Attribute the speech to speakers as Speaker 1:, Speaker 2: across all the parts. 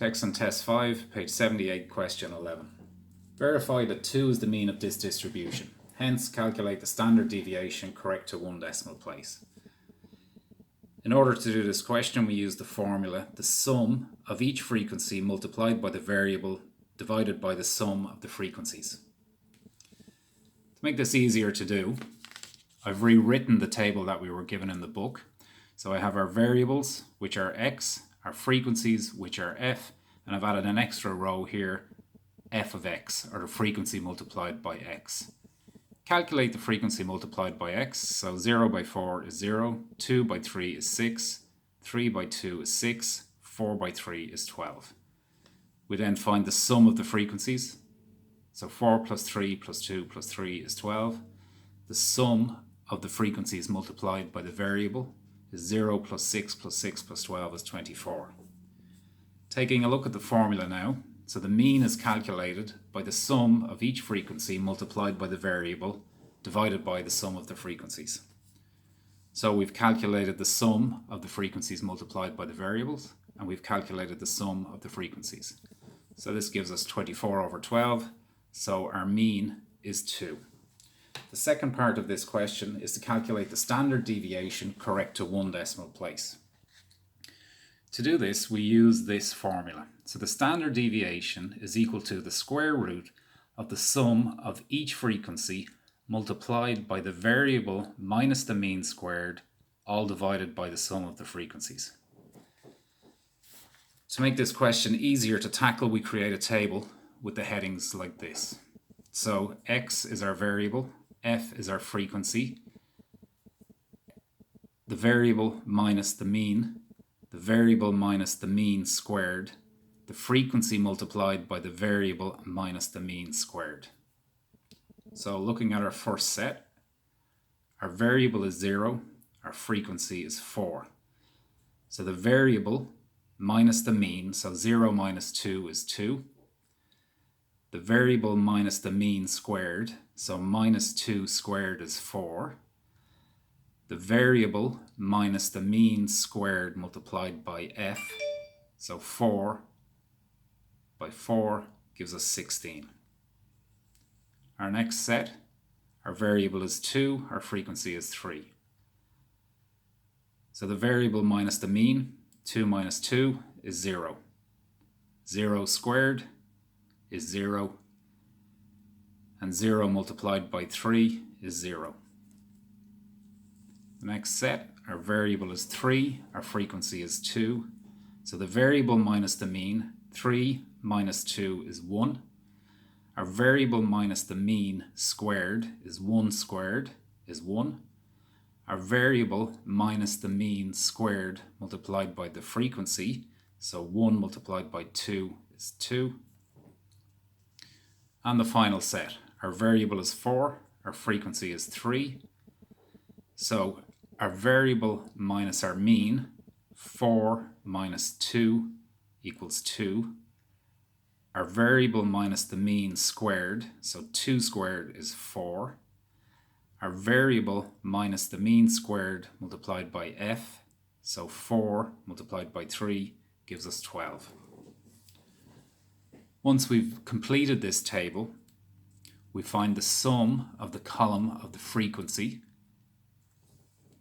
Speaker 1: Text on test 5, page 78, question 11. Verify that 2 is the mean of this distribution. Hence, calculate the standard deviation correct to one decimal place. In order to do this question, we use the formula, the sum of each frequency multiplied by the variable divided by the sum of the frequencies. To make this easier to do, I've rewritten the table that we were given in the book. So I have our variables, which are x, our frequencies, which are f, and I've added an extra row here, f of x, or the frequency multiplied by x. Calculate the frequency multiplied by x. So 0 by 4 is 0, 2 by 3 is 6, 3 by 2 is 6, 4 by 3 is 12. We then find the sum of the frequencies. So 4 plus 3 plus 2 plus 3 is 12. The sum of the frequencies multiplied by the variable is 0 plus 6 plus 6 plus 12 is 24. Taking a look at the formula now, so the mean is calculated by the sum of each frequency multiplied by the variable divided by the sum of the frequencies. So we've calculated the sum of the frequencies multiplied by the variables, and we've calculated the sum of the frequencies. So this gives us 24 over 12, so our mean is 2. The second part of this question is to calculate the standard deviation correct to one decimal place. To do this, we use this formula. So the standard deviation is equal to the square root of the sum of each frequency multiplied by the variable minus the mean squared, all divided by the sum of the frequencies. To make this question easier to tackle, we create a table with the headings like this. So x is our variable, f is our frequency, the variable minus the mean, the variable minus the mean squared, the frequency multiplied by the variable minus the mean squared. So looking at our first set, our variable is 0, our frequency is 4. So the variable minus the mean, so 0 minus 2 is 2. The variable minus the mean squared, so minus 2 squared is 4. The variable minus the mean squared multiplied by f, so 4 by 4 gives us 16. Our next set, our variable is 2, our frequency is 3. So the variable minus the mean, 2 minus 2 is 0. 0 squared is 0, and 0 multiplied by 3 is 0. The next set, our variable is 3, our frequency is 2. So the variable minus the mean, 3 minus 2 is 1. Our variable minus the mean squared is 1 squared is 1. Our variable minus the mean squared multiplied by the frequency, so 1 multiplied by 2 is 2. And the final set, our variable is 4, our frequency is 3. So our variable minus our mean, 4 minus 2 equals 2. Our variable minus the mean squared, so 2 squared is 4. Our variable minus the mean squared multiplied by f, so 4 multiplied by 3 gives us 12. Once we've completed this table, we find the sum of the column of the frequency.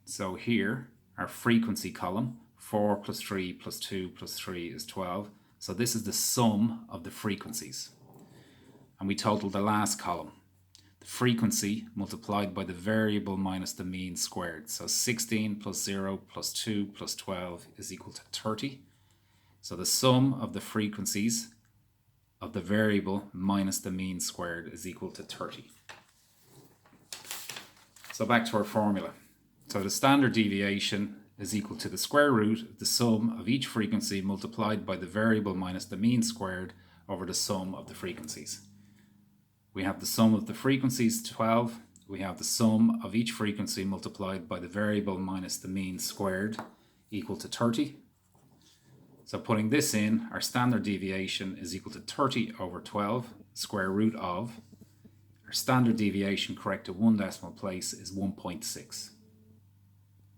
Speaker 1: So here, our frequency column, 4 plus 3 plus 2 plus 3 is 12. So this is the sum of the frequencies. And we total the last column, the frequency multiplied by the variable minus the mean squared. So 16 plus 0 plus 2 plus 12 is equal to 30. So the sum of the frequencies of the variable minus the mean squared is equal to 30. So back to our formula. So the standard deviation is equal to the square root of the sum of each frequency multiplied by the variable minus the mean squared over the sum of the frequencies. We have the sum of the frequencies 12. We have the sum of each frequency multiplied by the variable minus the mean squared equal to 30. So putting this in, our standard deviation is equal to 30 over 12, square root of. Our standard deviation correct to one decimal place is 1.6.